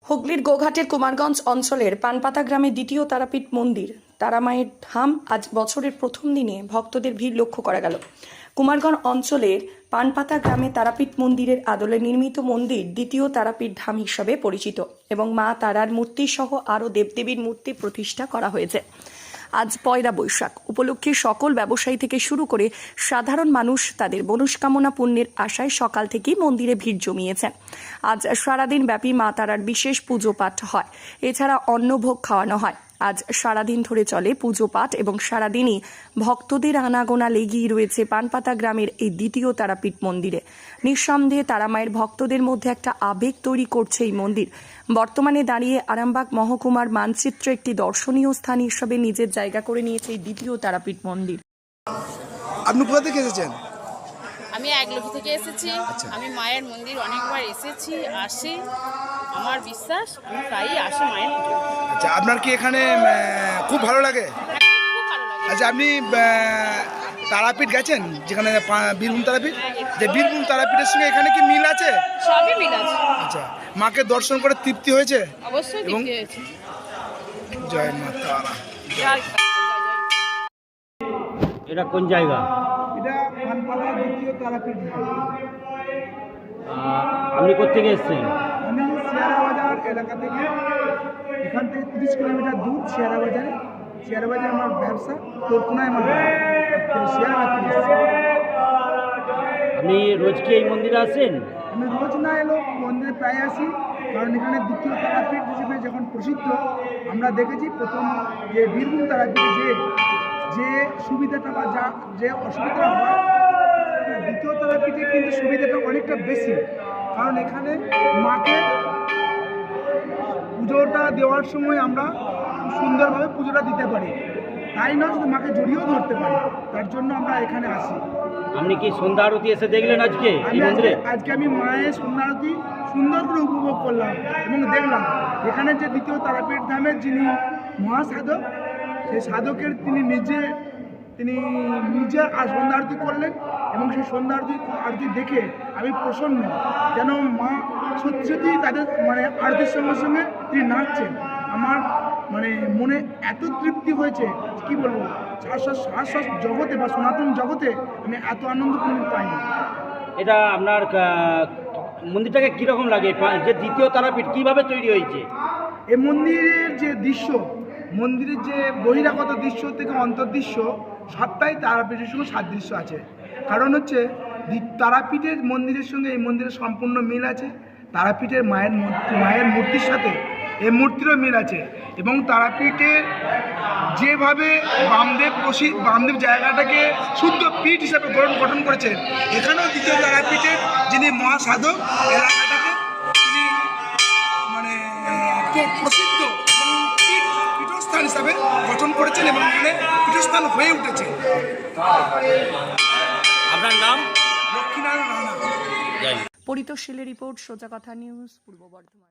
হুগলির গোঘাটের কুমারগঞ্জ অঞ্চলের পানপাতা গ্রামে দ্বিতীয় তারাপীঠ মন্দির তারামায়ের ধাম আজ বছরের প্রথম দিনে ভক্তদের ভিড় লক্ষ্য করা গেল। কুমারগঞ্জ অঞ্চলের পানপাতা গ্রামে তারাপীঠ মন্দিরের আদলে নির্মিত মন্দির দ্বিতীয় তারাপীঠ ধাম হিসাবে পরিচিত এবং মা তারার মূর্তি সহ আরও দেবদেবীর মূর্তি প্রতিষ্ঠা করা হয়েছে। আজ পয়লা বৈশাখ উপলক্ষে সকল ব্যবসায়ী থেকে শুরু করে সাধারণ মানুষ তাদের মনস্কামনা পূর্ণের আশায় সকাল থেকেই মন্দিরে ভিড় জমিয়েছেন। আজ সারাদিন ব্যাপী মা তারার বিশেষ পুজো পাঠ হয়, এছাড়া অন্নভোগ খাওয়ানো হয়। আজ সারাদিন ধরে চলে পুজো পাঠ এবং সারাদিনই ভক্তদের আনাগোনা লেগেই রয়েছে পানপাতা গ্রামের এই দ্বিতীয় তারাপীঠ মন্দিরে। নিঃসন্দেহে তারামায়ের ভক্তদের মধ্যে একটা আবেগ তৈরি করছে এই মন্দির। বর্তমানে দাঁড়িয়ে আরামবাগ মহকুমার মানচিত্রে একটি দর্শনীয় স্থান হিসেবে নিজের জায়গা করে নিয়েছে এই দ্বিতীয় তারাপীঠ মন্দির। আপনি কোথা থেকে এসেছেন? আমি একলক্ষী থেকে এসেছি। আমি মায়ের মন্দির অনেকবার এসেছি, আসি, আমার বিশ্বাস আমি প্রায়ই আসি মায়ের মন্দির। আচ্ছা, আপনার কি এখানে খুব ভালো লাগে? খুব ভালো লাগে। আচ্ছা, আপনি তারাপীঠ গেছেন, যেখানে বীরভূম তারাপীঠ, যে বীরভূম তারাপীঠের সঙ্গে এখানে কি মিল আছে? সবই মিল আছে। আচ্ছা, মাকে দর্শন করে তৃপ্তি হয়েছে? অবশ্যই তৃপ্তি হয়েছে। জয় মা তারা। জয়। এটা কোন জায়গা? এটা পানপাতা দ্বিতীয় তারাপীঠ। আপনি কোথেকে এসেছেন? আমি শিয়ারা বাজার এলাকা থেকে, এখান থেকে 30 কিলোমিটার দূর শিয়ারা বাজারে। শিয়ারা বাজারে আমার ব্যবসা, তোরকোনায় আমার শিয়ারা বাজার। আপনি রোজ কি এই মন্দিরে আসেন? আমি রোজ না এলেও মন্দিরে প্রায় আসি, কারণ এখানে দ্বিতীয় তারাপীঠ হিসেবে যখন প্রসিদ্ধ, আমরা দেখেছি প্রথম যে বীরভূম তারাপীঠে যে সুবিধাটা বা যে অসুবিধাটা হয়, দ্বিতীয় তারাপীঠে কিন্তু সুবিধাটা অনেকটা বেশি, কারণ এখানে মাকে পুজোটা দেওয়ার সময় আমরা খুব সুন্দরভাবে পুজোটা দিতে পারি, তাই না শুধু মাকে জড়িয়েও ধরতে পারি, তার জন্য আমরা এখানে আসি। আপনি কি সন্ধ্যা আরতি এসে দেখলেন আজকে এই মন্দিরে? আজকে আমি মায়ের সন্ধ্যা আরতি সুন্দর করে উপভোগ করলাম এবং দেখলাম এখানে যে দ্বিতীয় তারাপীঠ ধামের যিনি মহাসাধক, সেই সাধকের তিনি নিজে আর সন্ধ্যা আরতি করলেন এবং সেই সন্ধ্যা আরতি দেখে আমি প্রসন্ন, যেন মা সত্যি সত্যি তাদের আরতির সঙ্গে সঙ্গে তিনি নাচছেন। আমার মনে এত তৃপ্তি হয়েছে, কি বলবো, শাশ্বত জগতে বা সনাতন জগতে আমি এত আনন্দ কোনোদিন পাইনি। এটা আপনার মন্দিরটাকে কীরকম লাগে? যে দ্বিতীয় তারাপীঠ কীভাবে তৈরি হয়েছে? এই মন্দিরের যে দৃশ্য, মন্দিরের যে বহিরাগত দৃশ্য থেকে অন্তর্দৃশ্য, সবটাই তারাপীঠের সঙ্গে সাদৃশ্য আছে। কারণ হচ্ছে তারাপীঠের মন্দিরের সঙ্গে এই মন্দিরের সম্পূর্ণ মিল আছে। তারাপীঠের মায়ের মূর্তির সাথে এই মূর্তিরও মিল আছে এবং তারাপীঠের যেভাবে বামদেব জায়গাটাকে শুদ্ধ পীঠ হিসাবে গঠন করেছেন, এখানেও দ্বিতীয় তারাপীঠের যিনি মহাসাধক এলাকাটাকে তিনি প্রসিদ্ধ এবং পীঠস্থান হিসাবে গঠন করেছেন এবং এখানে পীঠস্থান হয়ে উঠেছে। আপনার নাম? লক্ষ্মীনারায়ণ রানা। পরিতোষ শীলের রিপোর্ট, সোজা কথা নিউজ, পূর্ব বর্ধমান।